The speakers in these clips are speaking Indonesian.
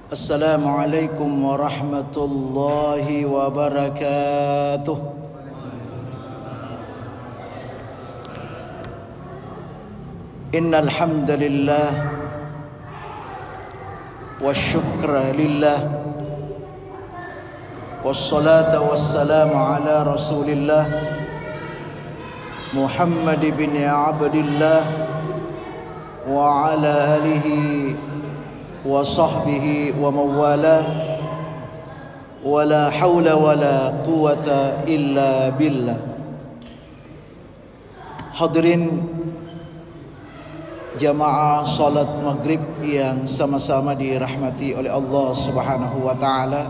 Assalamualaikum warahmatullahi wabarakatuh. Innal hamdalillah wasyukra lillah wassalatu wassalamu ala Rasulillah Muhammad bin Abdillah wa ala alihi wa sahbihi wa mawalah wa la hawla wa la quwata illa billah. Hadirin jamaah salat maghrib yang sama-sama dirahmati oleh Allah Subhanahu wa taala.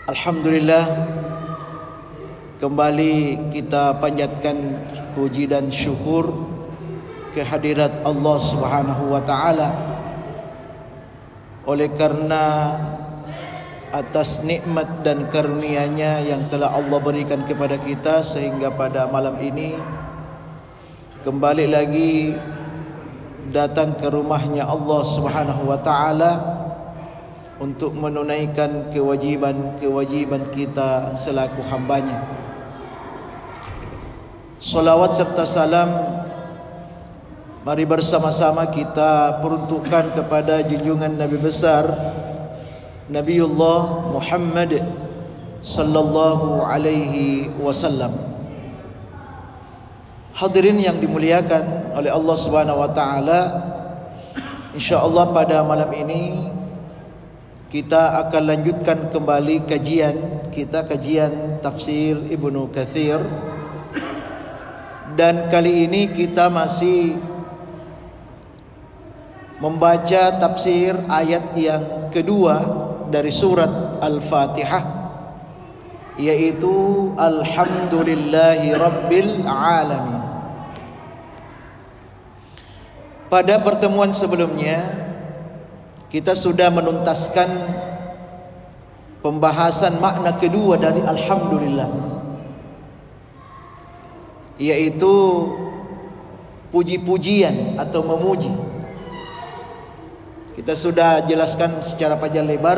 Alhamdulillah, kembali kita panjatkan puji dan syukur kehadirat Allah Subhanahu wa taala, oleh karena atas nikmat dan karunia-Nya yang telah Allah berikan kepada kita, sehingga pada malam ini kembali lagi datang ke rumahnya Allah Subhanahu wa taala untuk menunaikan kewajiban kita selaku hambanya. Salawat serta salam mari bersama-sama kita peruntukkan kepada junjungan Nabi besar Nabiullah Muhammad sallallahu alaihi wasallam. Hadirin yang dimuliakan oleh Allah Subhanahu wa taala, insyaallah pada malam ini kita akan lanjutkan kembali kajian tafsir Ibnu Katsir, dan kali ini kita masih membaca tafsir ayat yang kedua dari surat Al-Fatihah, yaitu Alhamdulillahi Rabbil Alamin. Pada pertemuan sebelumnya kita sudah menuntaskan pembahasan makna kedua dari Alhamdulillah, yaitu puji-pujian atau memuji. Kita sudah jelaskan secara panjang lebar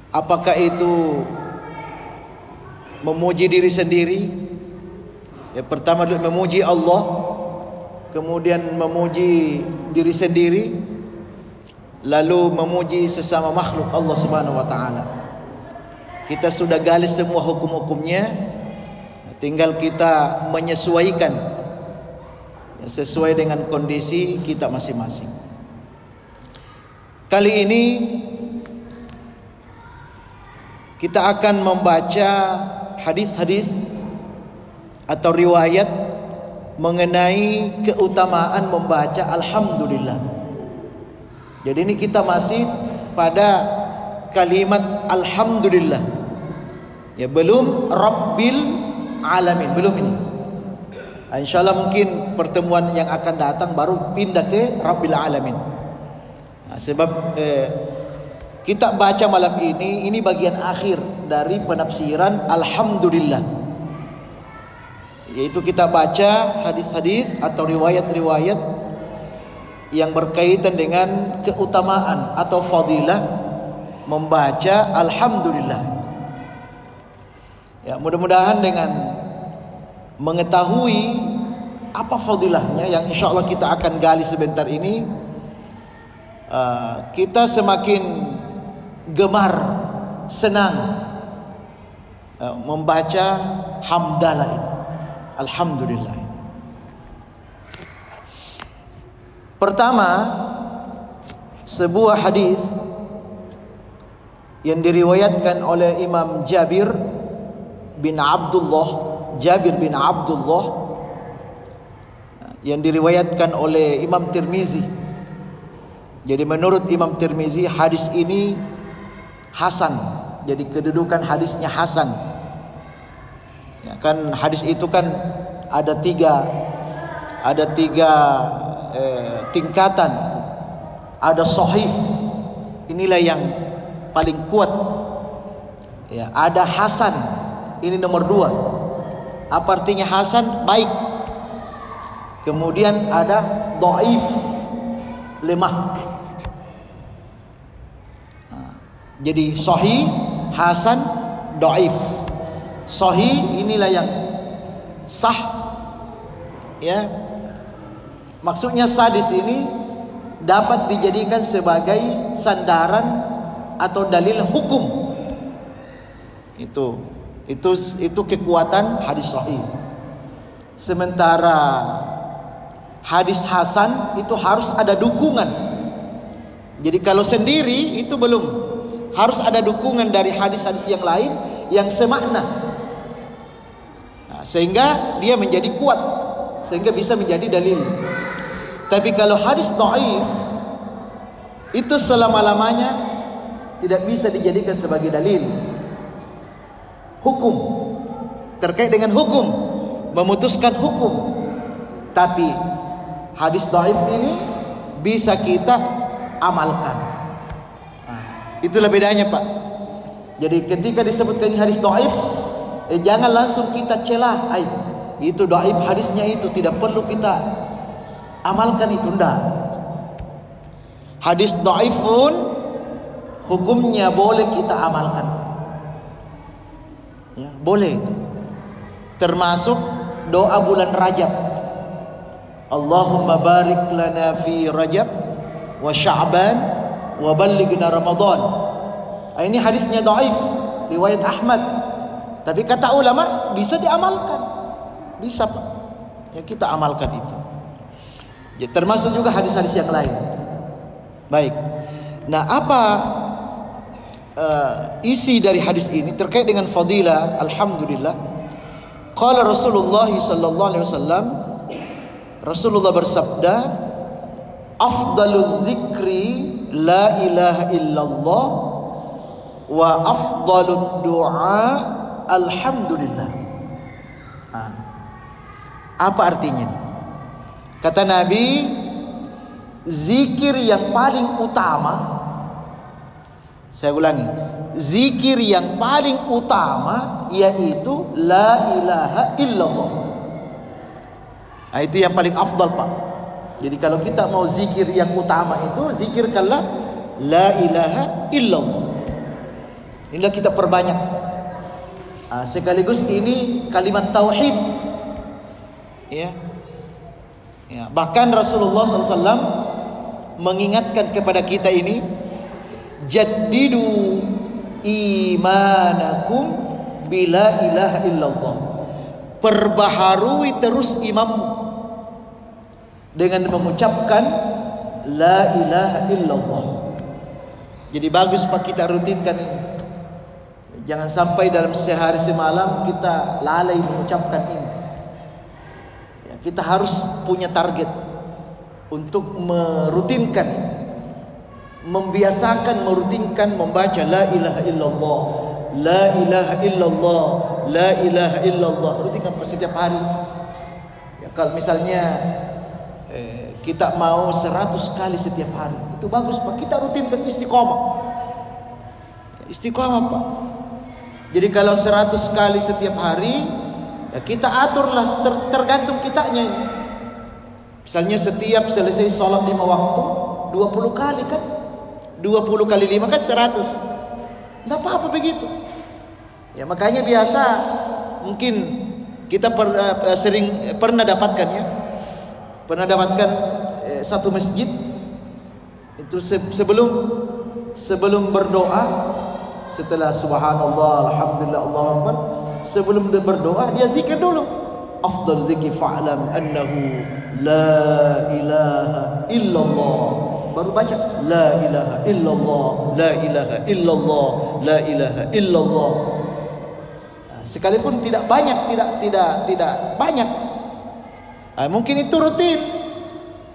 apakah itu memuji diri sendiri. Yang pertama dulu memuji Allah, kemudian memuji diri sendiri, lalu memuji sesama makhluk Allah Subhanahu wa taala. Kita sudah gali semua hukum-hukumnya, tinggal kita menyesuaikan sesuai dengan kondisi kita masing-masing. Kali ini kita akan membaca hadis-hadis atau riwayat mengenai keutamaan membaca Alhamdulillah. Jadi ini kita masih pada kalimat Alhamdulillah, ya, belum Rabbil Alamin, belum ini. InsyaAllah mungkin pertemuan yang akan datang baru pindah ke Rabbil Alamin. Sebab kita baca malam ini bagian akhir dari penafsiran Alhamdulillah, yaitu kita baca hadis-hadis atau riwayat-riwayat yang berkaitan dengan keutamaan atau fadilah membaca Alhamdulillah. Ya, mudah-mudahan dengan mengetahui apa fadilahnya yang insya Allah kita akan gali sebentar ini, kita semakin gemar, senang membaca hamdalah ini, Alhamdulillah. Pertama, sebuah hadis yang diriwayatkan oleh Imam Jabir bin Abdullah, yang diriwayatkan oleh Imam Tirmizi. Jadi menurut Imam Tirmizi hadis ini hasan. Jadi kedudukan hadisnya hasan. Ya, kan hadis itu kan ada tiga tingkatan. Ada sahih, inilah yang paling kuat. Ya, ada hasan, ini nomor 2. Apa artinya hasan? Baik. Kemudian ada dhaif. lemah. Jadi sahih, hasan, dhaif. Sahih inilah yang sah, ya. Maksudnya sah di sini dapat dijadikan sebagai sandaran atau dalil hukum. Itu kekuatan hadis sahih. Sementara hadis hasan itu harus ada dukungan. Jadi kalau sendiri itu belum, harus ada dukungan dari hadis-hadis yang lain yang semakna. Nah, sehingga dia menjadi kuat, sehingga bisa menjadi dalil. Tapi kalau hadis dhaif itu selama-lamanya tidak bisa dijadikan sebagai dalil hukum, terkait dengan hukum, memutuskan hukum. Tapi hadis dhaif ini bisa kita amalkan. Itulah bedanya, Pak. Jadi ketika disebutkan ini hadis dhaif, jangan langsung kita celah, itu dhaif hadisnya, itu tidak perlu kita amalkan, itu enggak. Hadis dhaif pun hukumnya boleh kita amalkan. Ya, boleh itu. Termasuk doa bulan Rajab. Allahumma barik lana fi Rajab wa Sya'ban wa ballighna Ramadan. Ini hadisnya dhaif, riwayat Ahmad. Tapi kata ulama bisa diamalkan. Bisa, Pak. Ya, kita amalkan itu. Ya, termasuk juga hadis-hadis yang lain. Baik. Nah, apa isi dari hadis ini terkait dengan fadilah? Alhamdulillah. Qala Rasulullah sallallahu alaihi wasallam, Rasulullah bersabda, afdalul dzikri la ilaha illallah wa afdalud du'a alhamdulillah. Apa artinya? Kata Nabi, zikir yang paling utama, saya ulangi, zikir yang paling utama yaitu la ilaha illallah. Itu yang paling afdal, Pak. Jadi kalau kita mau zikir yang utama itu, zikirkanlah la ilaha illallah. Inilah kita perbanyak. Sekaligus ini kalimat tauhid. Ya. Bahkan Rasulullah SAW mengingatkan kepada kita ini, jaddidu imanakum bila ilaha illallah. Perbaharui terus imanmu dengan mengucapkan la ilaha illallah. Jadi bagus, Pak, kita rutinkan ini. Jangan sampai dalam sehari semalam kita lalai mengucapkan ini. Ya, kita harus punya target untuk merutinkan, membiasakan, merutinkan membaca la ilaha illallah, la ilaha illallah, la ilaha illallah. Rutinkan setiap hari. Ya, kalau misalnya kita mau 100 kali setiap hari, itu bagus, Pak. Kita rutinkan, istiqomah. Istiqomah, Pak. Jadi kalau 100 kali setiap hari, ya kita aturlah tergantung kitanya ini. Misalnya setiap selesai sholat 5 waktu 20 kali kan, 20 kali 5 kan 100. Tidak apa-apa begitu. Ya makanya biasa, mungkin kita pernah dapatkan ya, pernah dapatkan satu masjid itu sebelum berdoa, setelah subhanallah, alhamdulillah, Allahu akbar, sebelum dia berdoa dia zikir dulu. Afdal zikri fa'lam annahu la ilaha illallah. Baru baca la ilaha illallah, la ilaha illallah, la ilaha illallah. Sekalipun tidak banyak, tidak banyak. Mungkin itu rutin.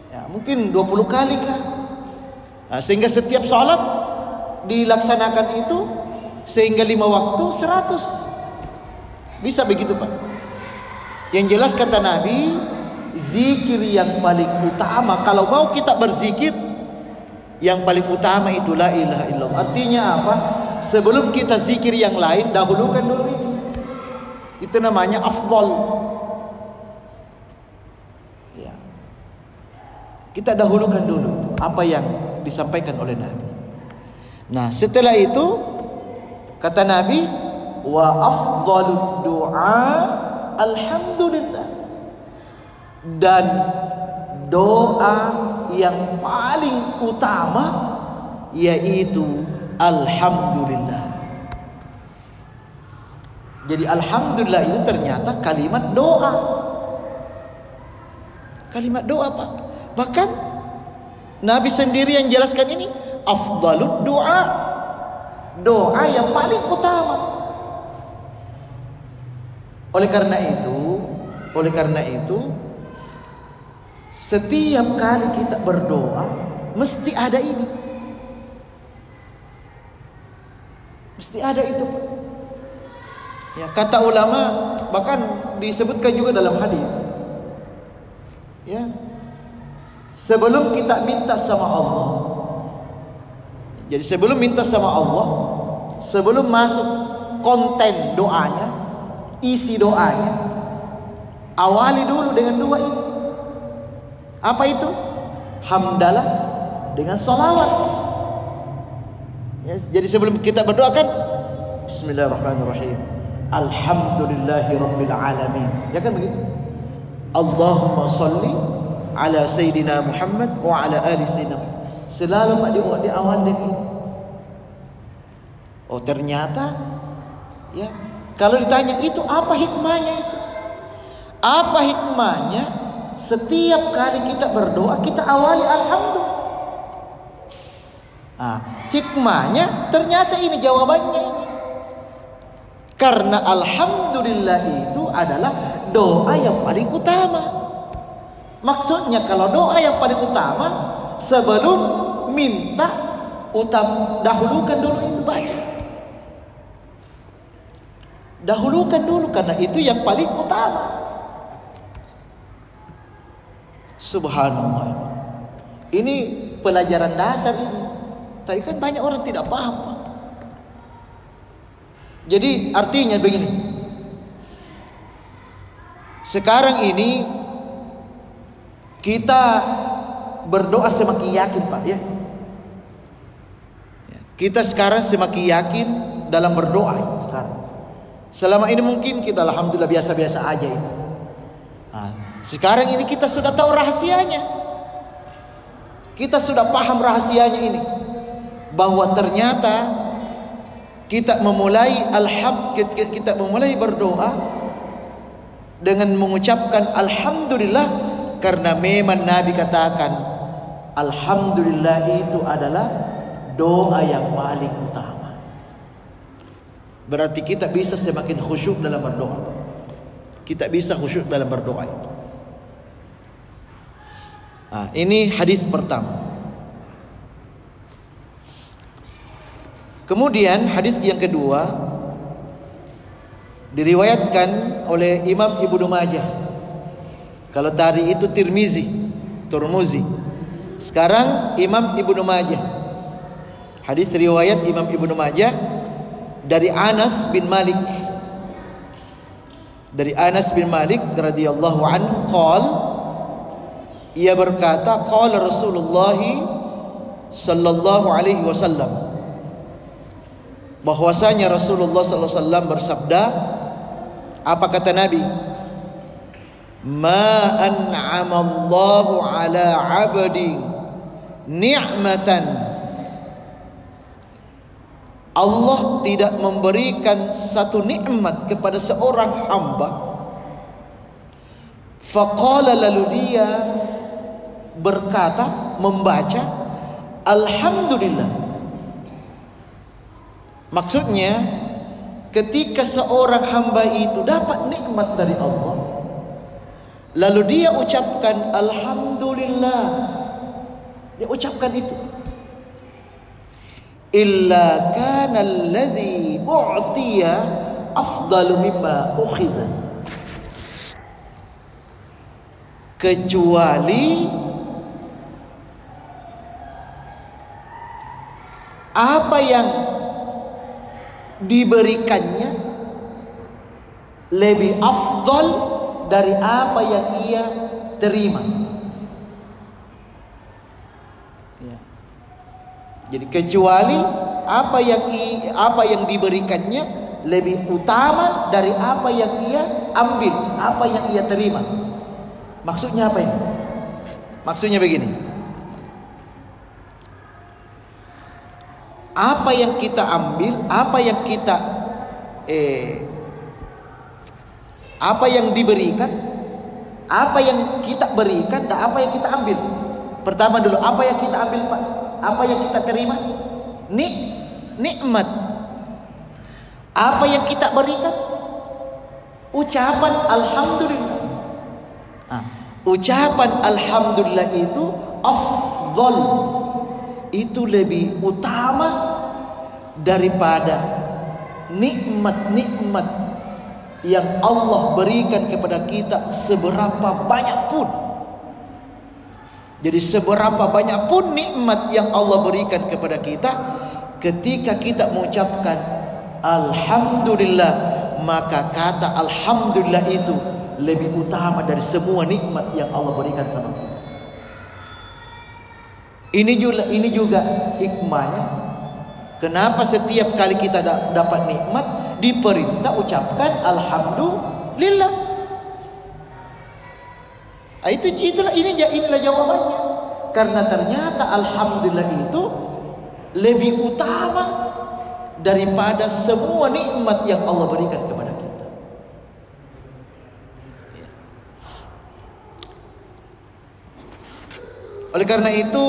Ya, mungkin 20 kali kan. Sehingga setiap salat dilaksanakan itu, sehingga 5 waktu 100. Bisa begitu, Pak. Yang jelas kata Nabi, zikir yang paling utama kalau mau kita berzikir, yang paling utama itu la ilaha illallah. Artinya apa? Sebelum kita zikir yang lain, dahulukan dulu ini. Itu namanya afdal. Ya. Kita dahulukan dulu apa yang disampaikan oleh Nabi. Nah, setelah itu kata Nabi, wa afdhalud du'a alhamdulillah. Dan doa yang paling utama yaitu alhamdulillah. Jadi alhamdulillah itu ternyata kalimat doa. Kalimat doa, Pak. Bahkan Nabi sendiri yang jelaskan ini afdhalud doa. Doa yang paling utama. Oleh karena itu setiap kali kita berdoa mesti ada ini. Mesti ada itu. Ya, kata ulama bahkan disebutkan juga dalam hadis. Ya. Sebelum kita minta sama Allah. Jadi sebelum minta sama Allah, sebelum masuk konten doanya, isi doanya, awali dulu dengan dua ini. Apa itu? Hamdalah dengan salawat. Ya, jadi sebelum kita berdoa kan Bismillahirrahmanirrahim. Alhamdulillahirabbil alamin. Ya kan begitu? Allahumma shalli ala sayyidina Muhammad wa ala ali sayyidina. Selalu Pak di awal ini. Oh, ternyata ya, kalau ditanya itu apa hikmahnya itu? Apa hikmahnya setiap kali kita berdoa kita awali alhamdulillah? Hikmahnya ternyata ini jawabannya ini. Karena alhamdulillah itu adalah doa yang paling utama. Maksudnya kalau doa yang paling utama sebelum minta dahulukan dulu itu baca. Dahulukan dulu karena itu yang paling utama. Subhanallah. Ini pelajaran dasar ini. Tapi kan banyak orang tidak paham, Pak. Jadi artinya begini. Sekarang ini kita berdoa semakin yakin, Pak, ya. Kita sekarang semakin yakin dalam berdoa sekarang. Selama ini mungkin kita alhamdulillah biasa-biasa aja itu. Sekarang ini kita sudah tahu rahasianya. Kita sudah paham rahasianya ini. Bahwa ternyata kita memulai kita memulai berdoa dengan mengucapkan alhamdulillah karena memang Nabi katakan alhamdulillah itu adalah doa yang paling utama. Berarti kita bisa semakin khusyuk dalam berdoa. Kita bisa khusyuk dalam berdoa itu. Ini hadis pertama. Kemudian hadis yang kedua diriwayatkan oleh Imam Ibnu Majah. Kalau tadi itu Tirmizi. Sekarang Imam Ibnu Majah. Hadis riwayat Imam Ibnu Majah dari Anas bin Malik. Dari Anas bin Malik radhiyallahu anhu qala, ia berkata qala Rasulullah sallallahu alaihi wasallam, bahwasanya Rasulullah sallallahu alaihi wasallam bersabda, apa kata Nabi? Ma an'ama Allahu ala 'abdi ni'matan, Allah tidak memberikan satu nikmat kepada seorang hamba. Faqala, lalu dia berkata, membaca alhamdulillah. Maksudnya ketika seorang hamba itu dapat nikmat dari Allah, lalu dia ucapkan alhamdulillah, dia ucapkan itu, illa kana alladhi u'tiya afdalu mimma ukhidha, kecuali apa yang diberikannya lebih afdal dari apa yang ia terima. Jadi kecuali apa yang diberikannya lebih utama dari apa yang ia ambil, apa yang ia terima. Maksudnya apa ini? Maksudnya begini. Apa yang kita ambil, apa yang diberikan, apa yang kita berikan dan apa yang kita ambil. Pertama dulu, apa yang kita ambil, Pak? Apa yang kita terima? Nikmat. Apa yang kita berikan? Ucapan alhamdulillah. Ucapan alhamdulillah itu afdal, itu lebih utama daripada nikmat-nikmat yang Allah berikan kepada kita seberapa banyak pun. Jadi seberapa banyak pun nikmat yang Allah berikan kepada kita, ketika kita mengucapkan alhamdulillah, maka kata alhamdulillah itu lebih utama dari semua nikmat yang Allah berikan sama kita. Ini juga hikmahnya. Kenapa setiap kali kita dapat nikmat diperintah ucapkan alhamdulillah? Inilah jawabannya. Karena ternyata alhamdulillah itu lebih utama daripada semua nikmat yang Allah berikan kepada kita. Oleh karena itu,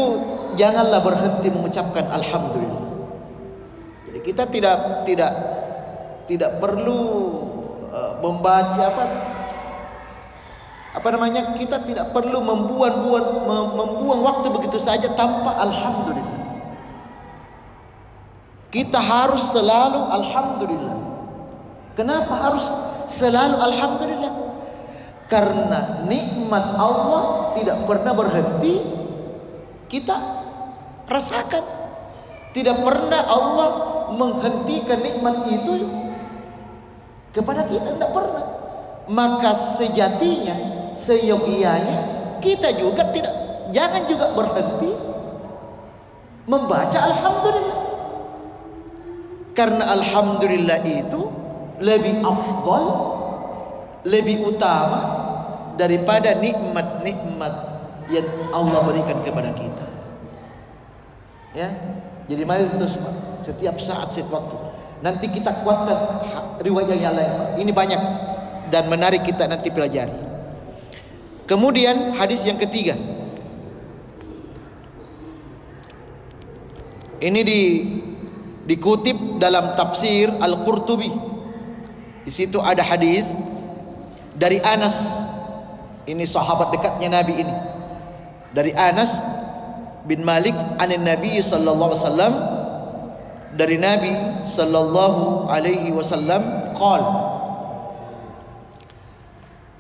janganlah berhenti mengucapkan alhamdulillah. Jadi kita tidak perlu membaca kita tidak perlu membuang waktu begitu saja tanpa alhamdulillah. Kita harus selalu alhamdulillah. Kenapa harus selalu alhamdulillah? Karena nikmat Allah tidak pernah berhenti kita rasakan. Tidak pernah Allah menghentikan nikmat itu kepada kita, tidak pernah. Maka sejatinya, seyogianya kita juga jangan juga berhenti membaca alhamdulillah. Karena alhamdulillah itu lebih afdal, lebih utama daripada nikmat-nikmat yang Allah berikan kepada kita. Ya, jadi mari terus setiap saat, setiap waktu. Nanti kita kuatkan riwayat yang lain. Ini banyak dan menarik kita nanti pelajari. Kemudian hadis yang ketiga. Ini dikutip dalam tafsir Al-Qurtubi. Di situ ada hadis dari Anas. Ini sahabat dekatnya Nabi ini. Dari Anas bin Malik anin Nabi sallallahu alaihi wasallam, dari Nabi sallallahu alaihi wasallam qala: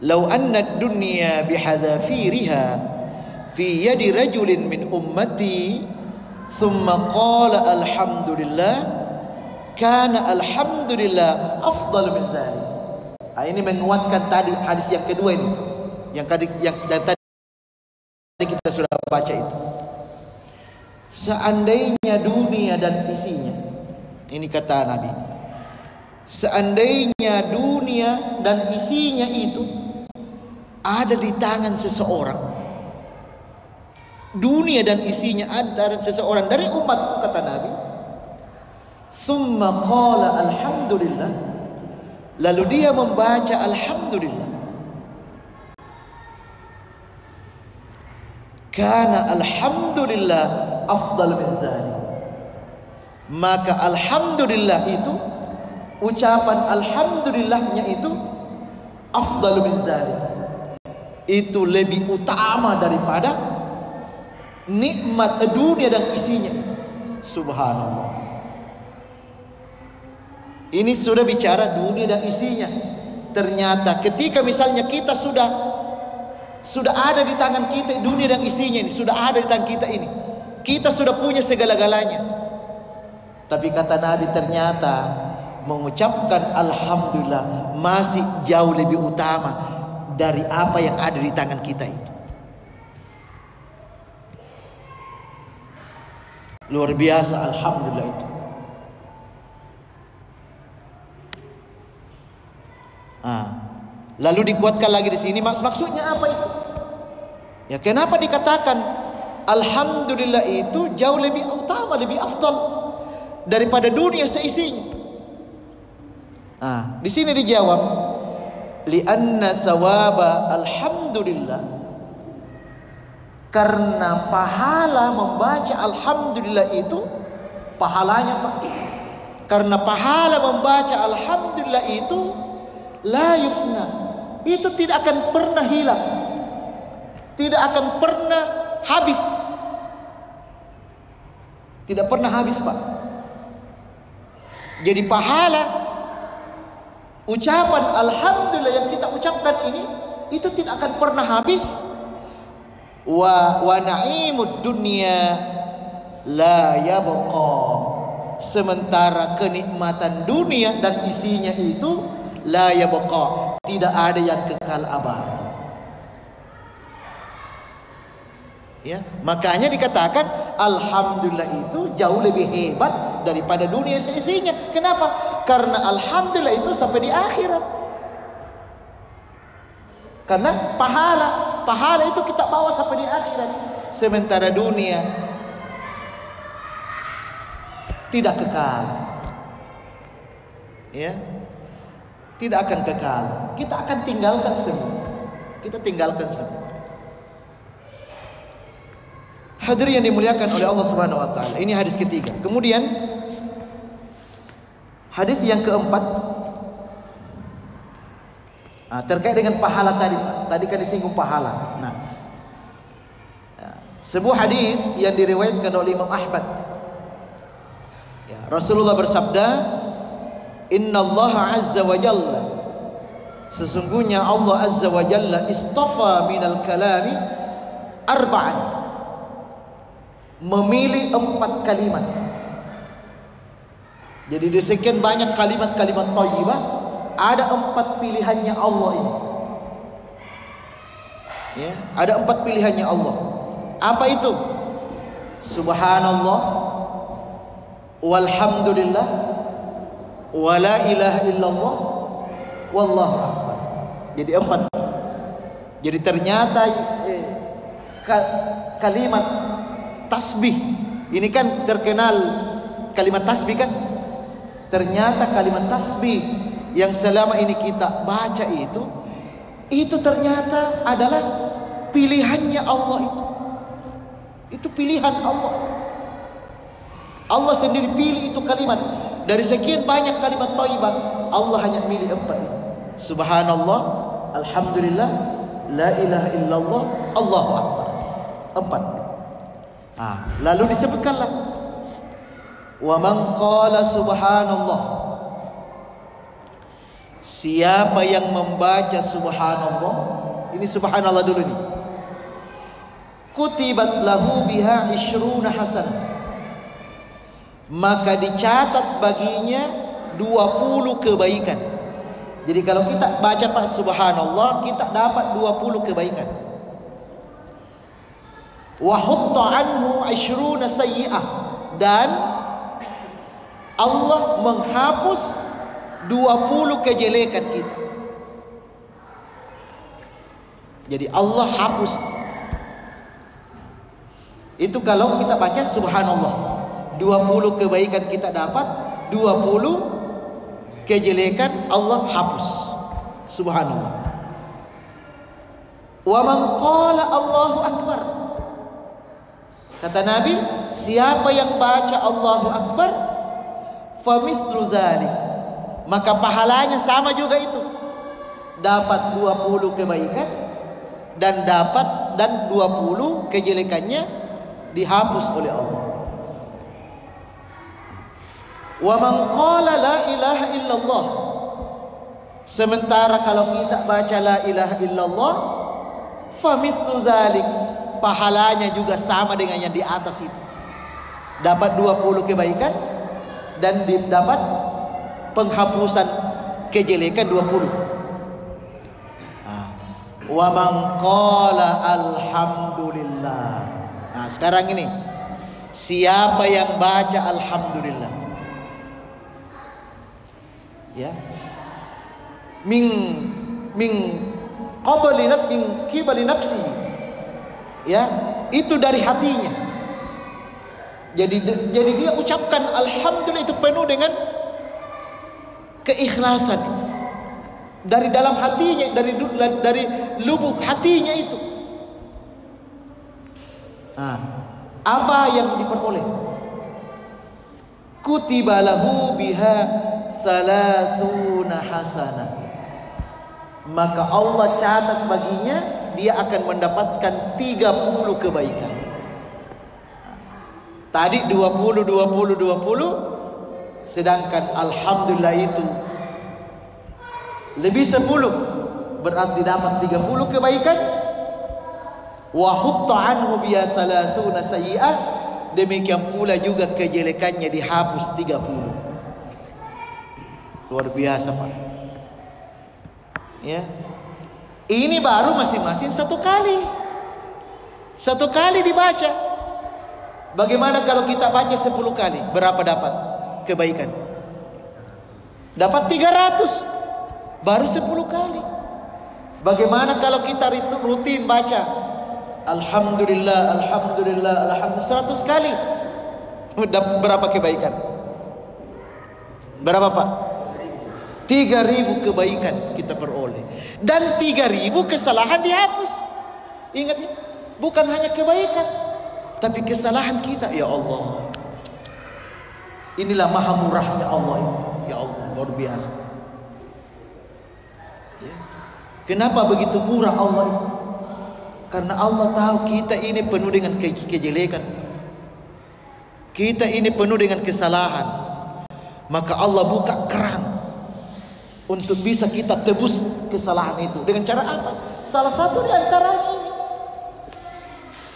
"Law anna ad-dunya bihadafiriha fi yadi rajulin min ummati thumma qala alhamdulillah kana alhamdulillah afdal min dzalik." Ini menguatkan tadi hadis yang kedua ini, yang tadi kita sudah baca itu. Seandainya dunia dan isinya, ini kata Nabi, seandainya dunia dan isinya itu ada di tangan seseorang, dunia dan isinya ada di tangan seseorang dari umatku, kata Nabi, summa qala alhamdulillah, lalu dia membaca alhamdulillah, kana alhamdulillah afdal min dzalik, maka alhamdulillah itu, ucapan alhamdulillahnya itu afdal min dzalik, itu lebih utama daripada nikmat dunia dan isinya. Subhanallah. Ini sudah bicara dunia dan isinya. Ternyata ketika misalnya kita sudah ada di tangan kita dunia dan isinya ini, sudah ada di tangan kita ini, kita sudah punya segala-galanya. Tapi kata Nabi, ternyata mengucapkan alhamdulillah masih jauh lebih utama dari apa yang ada di tangan kita itu. Luar biasa, alhamdulillah itu. Lalu dikuatkan lagi di sini, maksudnya apa itu? Ya, kenapa dikatakan alhamdulillah itu jauh lebih utama, lebih afdal daripada dunia seisinya? Di sini dijawab, li'anna thawaba alhamdulillah, karena pahala membaca alhamdulillah itu pahalanya, Pak. Karena pahala membaca alhamdulillah itu la yufna, itu tidak akan pernah hilang, tidak akan pernah habis, tidak pernah habis, Pak. Jadi pahala ucapan alhamdulillah yang kita ucapkan ini itu tidak akan pernah habis. Wa na'imud dunya la yabqa, sementara kenikmatan dunia dan isinya itu la yabqa, tidak ada yang kekal abadi. Ya, makanya dikatakan alhamdulillah itu jauh lebih hebat daripada dunia seisinya. Kenapa? Karena alhamdulillah itu sampai di akhirat. Karena pahala itu kita bawa sampai di akhirat. Sementara dunia tidak kekal. Ya. Tidak akan kekal. Kita akan tinggalkan semua. Kita tinggalkan semua. Hadirin yang dimuliakan oleh Allah Subhanahu wa taala. Ini hadis ketiga. Kemudian hadis yang keempat, terkait dengan pahala tadi. Tadi kan disinggung pahala. Sebuah hadis yang diriwayatkan oleh Imam Ahmad. Ya, Rasulullah bersabda, Inna Allah Azza wa Jalla, sesungguhnya Allah Azza wa Jalla istafa minal kalami arba'an, memilih 4 kalimat. Jadi di sekian banyak kalimat-kalimat thayyibah, ada 4 pilihannya Allah ini. Ya, ada 4 pilihannya Allah. Apa itu? Subhanallah, walhamdulillah, wa la ilaha illallah, wallahu akbar. Jadi 4. Jadi ternyata kalimat tasbih ini kan terkenal, kalimat tasbih kan. Ternyata kalimat tasbih yang selama ini kita baca itu ternyata adalah pilihannya Allah itu. Itu pilihan Allah. Allah sendiri pilih itu kalimat. Dari sekian banyak kalimat thayyibah, Allah hanya pilih 4. Subhanallah, alhamdulillah, la ilaha illallah, Allahu akbar. 4. Lalu disebutkanlah, wa man qala subhanallah, siapa yang membaca subhanallah, ini subhanallah dulu nih, kutibat lahu biha 20 hasanah, maka dicatat baginya 20 kebaikan. Jadi kalau kita baca Pak subhanallah, kita dapat 20 kebaikan. Wa hutta anhu 20 sayyi'ah, dan Allah menghapus 20 kejelekan kita. Jadi Allah hapus. Itu kalau kita baca subhanallah, 20 kebaikan kita dapat, 20 kejelekan Allah hapus. Subhanallah. Wa man qala Allahu akbar, kata Nabi, siapa yang baca Allahu akbar, famithlu dzalik, maka pahalanya sama juga itu. Dapat 20 kebaikan dan 20 kejelekannya dihapus oleh Allah. Wa man qala la ilaha illallah, sementara kalau kita baca la ilaha illallah, famithlu dzalik, pahalanya juga sama dengan yang di atas itu. Dapat 20 kebaikan dan dapat penghapusan kejelekan 20. Wa man qala alhamdulillah. Sekarang ini, Siapa yang baca alhamdulillah, ya, min qibali nafsi, ya, itu dari hatinya. Jadi dia ucapkan alhamdulillah itu penuh dengan keikhlasan itu. Dari dalam hatinya, dari lubuk hatinya itu. Apa yang diperoleh? Kutiba lahu biha salasuna hasanah. Maka Allah catat baginya, dia akan mendapatkan 30 kebaikan. Tadi 20, sedangkan alhamdulillah itu lebih 10, berarti dapat 30 kebaikan. Wa hutta anhu biya salasuna sayyi'ah, demikian pula juga kejelekannya dihapus 30. Luar biasa, Pak. Ya. Ini baru masing-masing satu kali dibaca. Bagaimana kalau kita baca 10 kali? Berapa dapat kebaikan? Dapat 300. Baru 10 kali. Bagaimana kalau kita rutin baca alhamdulillah, alhamdulillah, alhamdulillah 100 kali? Berapa kebaikan? Berapa, Pak? 3.000 kebaikan kita peroleh. Dan 3.000 kesalahan dihapus. Ingat ya, bukan hanya kebaikan, tapi kesalahan kita. Ya Allah, inilah maha murahnya Allah. Ya Allah, luar biasa. Ya. Kenapa begitu murah Allah itu? Karena Allah tahu kita ini penuh dengan kejelekan, kita ini penuh dengan kesalahan. Maka Allah buka keran untuk bisa kita tebus kesalahan itu. Dengan cara apa? Salah satu di antaranya ini,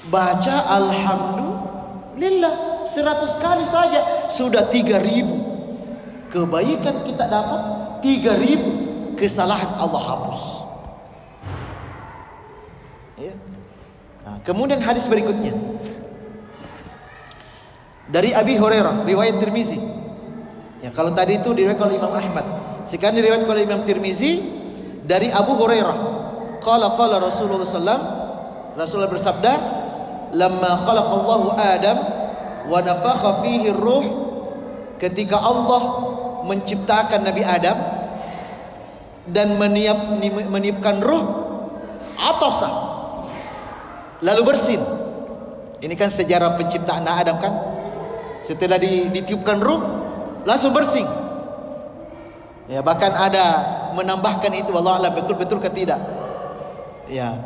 baca alhamdulillah 100 kali saja sudah 3.000 kebaikan kita dapat, 3.000 kesalahan Allah hapus. Ya. Nah, kemudian hadis berikutnya dari Abi Hurairah, riwayat Tirmizi. Ya, kalau tadi itu diriwayatkan oleh Imam Ahmad, sekarang diriwayatkan oleh Imam Tirmizi dari Abu Hurairah. Qala Rasulullah sallam, Rasulullah bersabda, "Lamma khalaqallahu Adam wa nafakha fihi ruh." Ketika Allah menciptakan Nabi Adam dan meniupkan ruh, atasa, lalu bersin. Ini kan sejarah penciptaan Adam kan. Setelah ditiupkan ruh, langsung bersin. Ya, bahkan ada menambahkan itu, wallahu a'lam betul-betul ke tidak. Ya,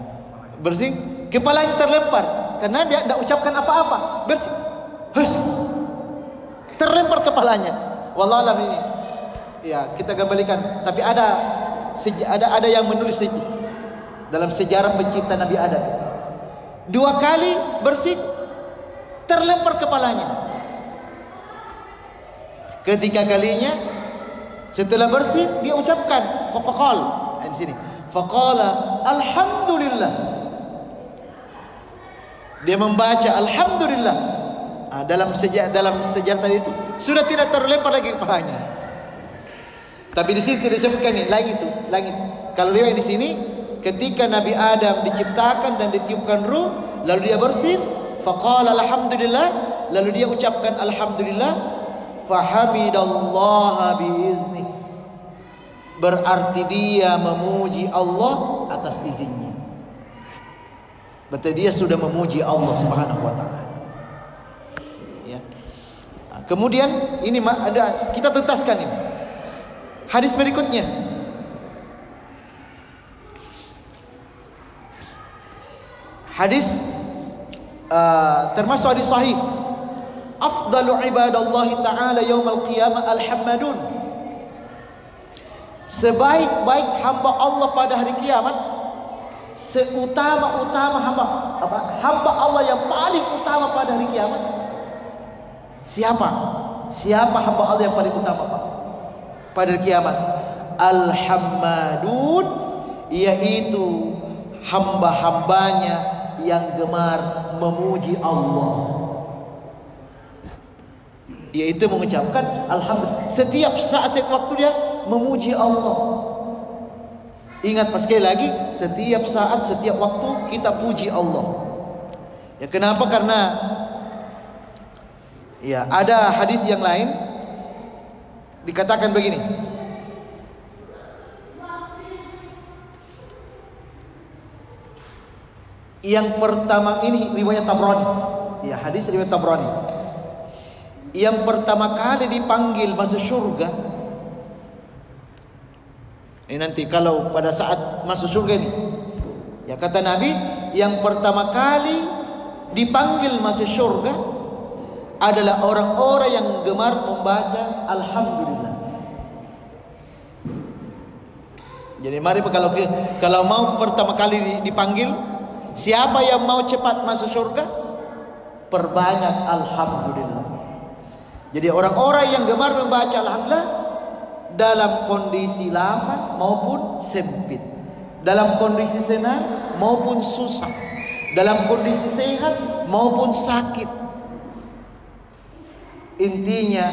bersin, kepalanya terlempar karena dia tidak ucapkan apa-apa, bersin. Hus. Terlempar kepalanya. Wallahu a'lam ini. Ya, kita kembalikan, tapi ada yang menulis itu dalam sejarah pencipta Nabi Adam. 2 kali bersih, terlempar kepalanya. Ketiga kalinya setelah bersih, dia ucapkan faqal di sini. Faqala alhamdulillah. Dia membaca alhamdulillah. Dalam sejarah tadi itu sudah tidak terlempar lagi kepalanya. Tapi di sini tidak disebutkan ini langit. Kalau riwayat di sini, ketika Nabi Adam diciptakan dan ditiupkan ruh, lalu dia bersin, faqala alhamdulillah, lalu dia ucapkan alhamdulillah, fahamidallaha biizni, berarti dia memuji Allah atas izinnya. Berarti dia sudah memuji Allah Subhanahu wa taala. Ya. Kemudian ini ada, kita tuntaskan ini. Hadis berikutnya. Hadis termasuk hadis sahih. Afdalu ibadallahi ta'ala yaumal qiyamah al-hammadun. Sebaik-baik hamba Allah pada hari kiamat, seutama-utama hamba Allah yang paling utama pada hari kiamat. Siapa hamba Allah yang paling utama, Pak? Pada hari kiamat, al-hammadun, yaitu hamba-hambanya yang gemar memuji Allah. yaitu mengucapkan alhamdulillah. Setiap saat waktu dia memuji Allah. Ingat sekali lagi, setiap saat, setiap waktu kita puji Allah. Ya, kenapa? Karena ya ada hadis yang lain dikatakan begini. Yang pertama ini riwayat Tabrani. Ya, hadis riwayat Tabrani. Yang pertama kali dipanggil masuk surga. Ini nanti kalau pada saat masuk surga ini, ya kata Nabi, yang pertama kali dipanggil masuk surga adalah orang-orang yang gemar membaca alhamdulillah. Jadi mari kalau mau pertama kali dipanggil, siapa yang mau cepat masuk surga, perbanyak alhamdulillah. Jadi orang-orang yang gemar membaca alhamdulillah dalam kondisi lapang maupun sempit, dalam kondisi senang maupun susah, dalam kondisi sehat maupun sakit. Intinya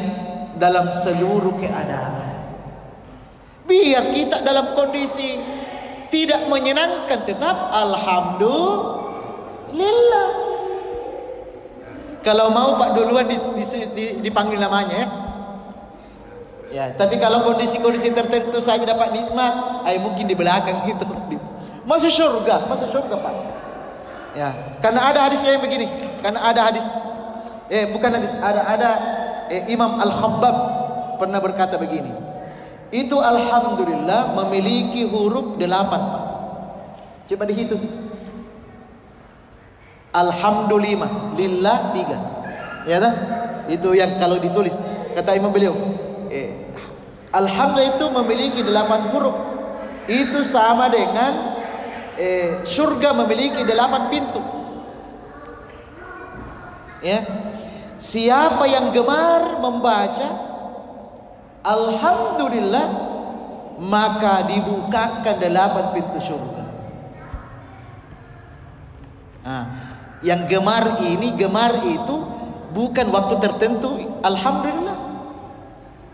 dalam seluruh keadaan. Biar kita dalam kondisi tidak menyenangkan, tetap alhamdulillah. Kalau mau Pak duluan dipanggil namanya ya. Ya, tapi kalau kondisi-kondisi tertentu saja dapat nikmat, mungkin di belakang gitu. Masuk surga Pak. Ya, karena ada hadisnya yang begini. Karena ada hadis, bukan hadis, ada Imam Al-Khabbab pernah berkata begini. Itu alhamdulillah memiliki huruf 8 Pak. Coba dihitung. Alhamdulillah, lillah 3. Ya dah? Itu yang kalau ditulis kata imam beliau. Alhamdulillah itu memiliki 8 huruf. Itu sama dengan surga memiliki 8 pintu. Ya. Siapa yang gemar membaca alhamdulillah, maka dibukakan 8 pintu surga. Yang gemar itu bukan waktu tertentu alhamdulillah.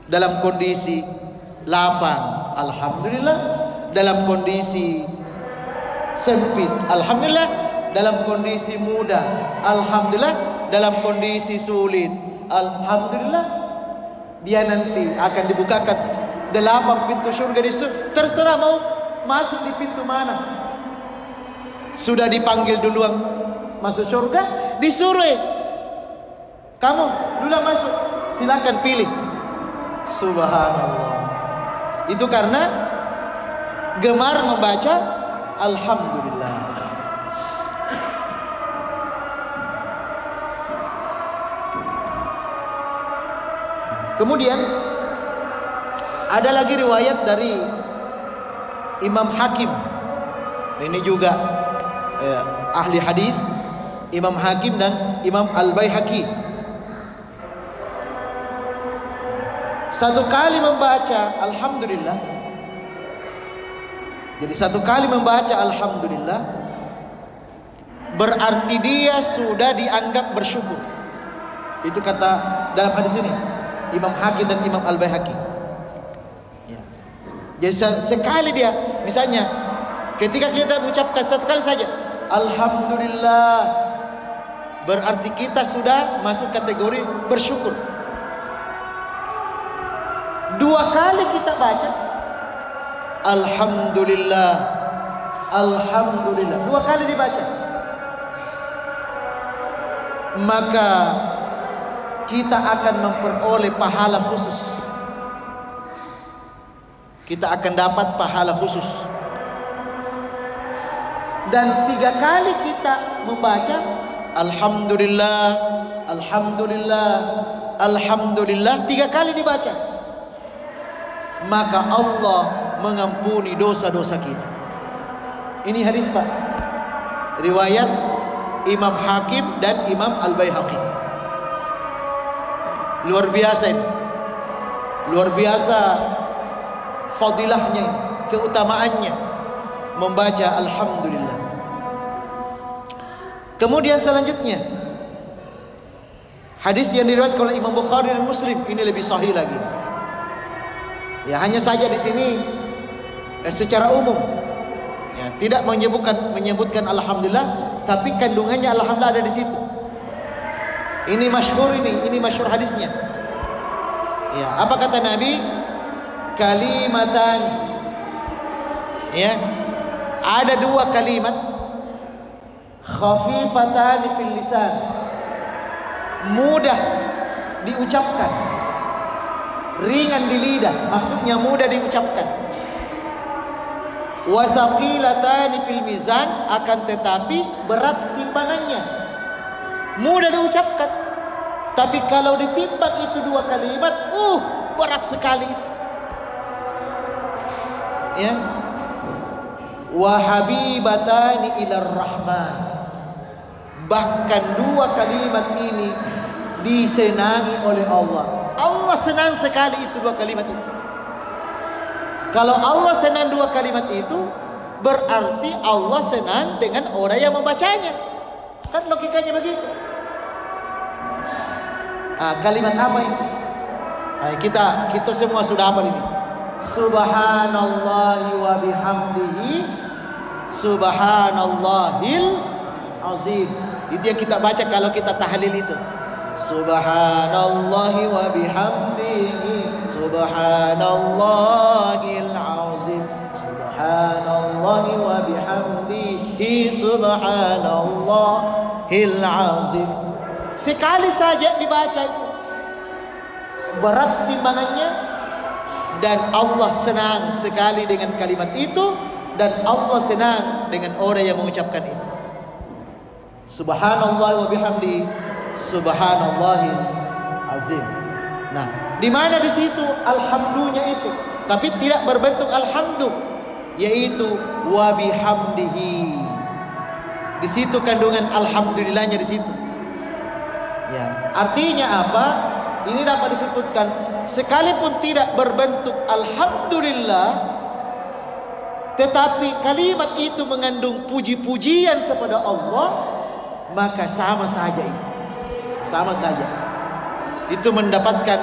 Dalam kondisi lapang alhamdulillah, dalam kondisi sempit alhamdulillah, dalam kondisi mudah alhamdulillah, dalam kondisi sulit alhamdulillah. Dia nanti akan dibukakan 8 pintu surga di surga. Terserah mau masuk di pintu mana. Sudah dipanggil duluan masuk surga, disuruh kamu duluan masuk, silakan pilih. Subhanallah. Itu karena gemar membaca alhamdulillah. Kemudian ada lagi riwayat dari Imam Hakim. Ini juga ahli hadis, Imam Hakim dan Imam Al-Baihaqi. Satu kali membaca alhamdulillah. Jadi satu kali membaca alhamdulillah berarti dia sudah dianggap bersyukur. Itu kata dalam hadis ini Imam Hakim dan Imam Al-Baihaqi. Ya. Jadi sekali dia, misalnya ketika kita mengucapkan satu kali saja alhamdulillah, berarti kita sudah masuk kategori bersyukur. 2 kali kita baca alhamdulillah, alhamdulillah, 2 kali dibaca, maka kita akan memperoleh pahala khusus. Kita akan dapat pahala khusus. Dan 3 kali kita membaca alhamdulillah, alhamdulillah, alhamdulillah, 3 kali dibaca, maka Allah mengampuni dosa-dosa kita. Ini hadis Pak, riwayat Imam Hakim dan Imam Al-Baihaqi. Luar biasa ini. Luar biasa fadilahnya ini, keutamaannya membaca alhamdulillah. Kemudian selanjutnya Hadis yang diriwayatkan oleh Imam Bukhari dan Muslim ini lebih sahih lagi. Ya, hanya saja di sini secara umum ya, tidak menyebutkan alhamdulillah, tapi kandungannya alhamdulillah ada di situ. Ini masyhur hadisnya. Ya, apa kata Nabi? Kalimatan. Ya. Ada dua kalimat khafifatan fil lisan. Mudah diucapkan, ringan di lidah, maksudnya mudah diucapkan. Wasaqilatan fil mizan, akan tetapi berat timbangannya. Mudah diucapkan, tapi kalau ditimbang itu dua kalimat, berat sekali itu. Ya. Wa habibatani ilar rahman. Bahkan dua kalimat ini disenangi oleh Allah. Allah senang sekali itu dua kalimat itu. Kalau Allah senang dua kalimat itu, berarti Allah senang dengan orang yang membacanya. Kan logikanya begitu. Kalimat apa itu? Kita semua sudah hafal ini. Subhanallahi wa bihamdihi, subhanallahil azim. Itu yang kita baca kalau kita tahlil itu. Subhanallahi wa bihamdihi, subhanallahil azim, subhanallahi wa bihamdihi, subhanallahil azim. Sekali saja dibaca itu, berat timbangannya, dan Allah senang sekali dengan kalimat itu, dan Allah senang dengan orang yang mengucapkan itu. Subhanallah wa bihamdi, subhanallahil azim. Nah, di mana di situ alhamdulillah itu, tapi tidak berbentuk alhamdu, yaitu wa bihamdihi. Di situ kandungan alhamdulillahnya di situ. Ya, artinya apa? Ini dapat disebutkan sekalipun tidak berbentuk alhamdulillah, tetapi kalimat itu mengandung puji-pujian kepada Allah, maka sama saja itu. Sama saja. Itu mendapatkan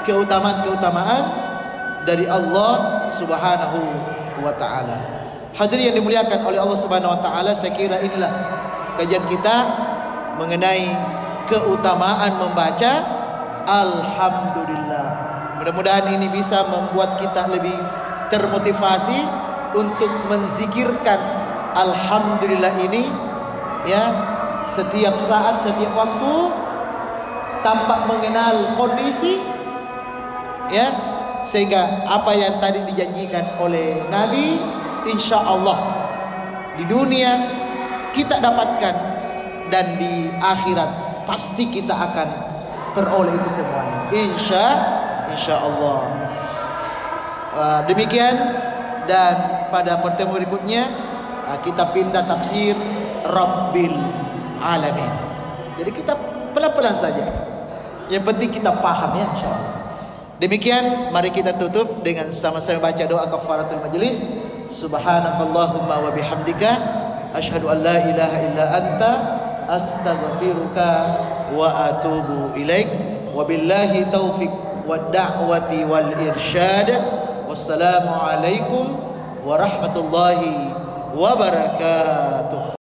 keutamaan-keutamaan dari Allah Subhanahu wa taala. Hadirin yang dimuliakan oleh Allah Subhanahu wa taala, saya kira inilah kajian kita mengenai keutamaan membaca alhamdulillah. Mudah-mudahan ini bisa membuat kita lebih termotivasi untuk menzikirkan alhamdulillah ini, ya, setiap saat, setiap waktu, tanpa mengenal kondisi, ya, sehingga apa yang tadi dijanjikan oleh Nabi, insya Allah di dunia kita dapatkan, dan di akhirat pasti kita akan peroleh itu semuanya, insya Allah. Demikian, dan pada pertemuan berikutnya kita pindah tafsir Rabbil Alamin. Jadi kita pelan-pelan saja, yang penting kita paham, ya, insya Allah. Demikian, mari kita tutup dengan sama-sama baca doa kafaratul majlis. Subhanakallahumma wa bihamdika, asyhadu an la ilaha illa anta, astaghfiruka wa atubu ilaik. Wabillahi taufiq wad da'wati wal irsyad. Wassalamu alaikum warahmatullahi wabarakatuh.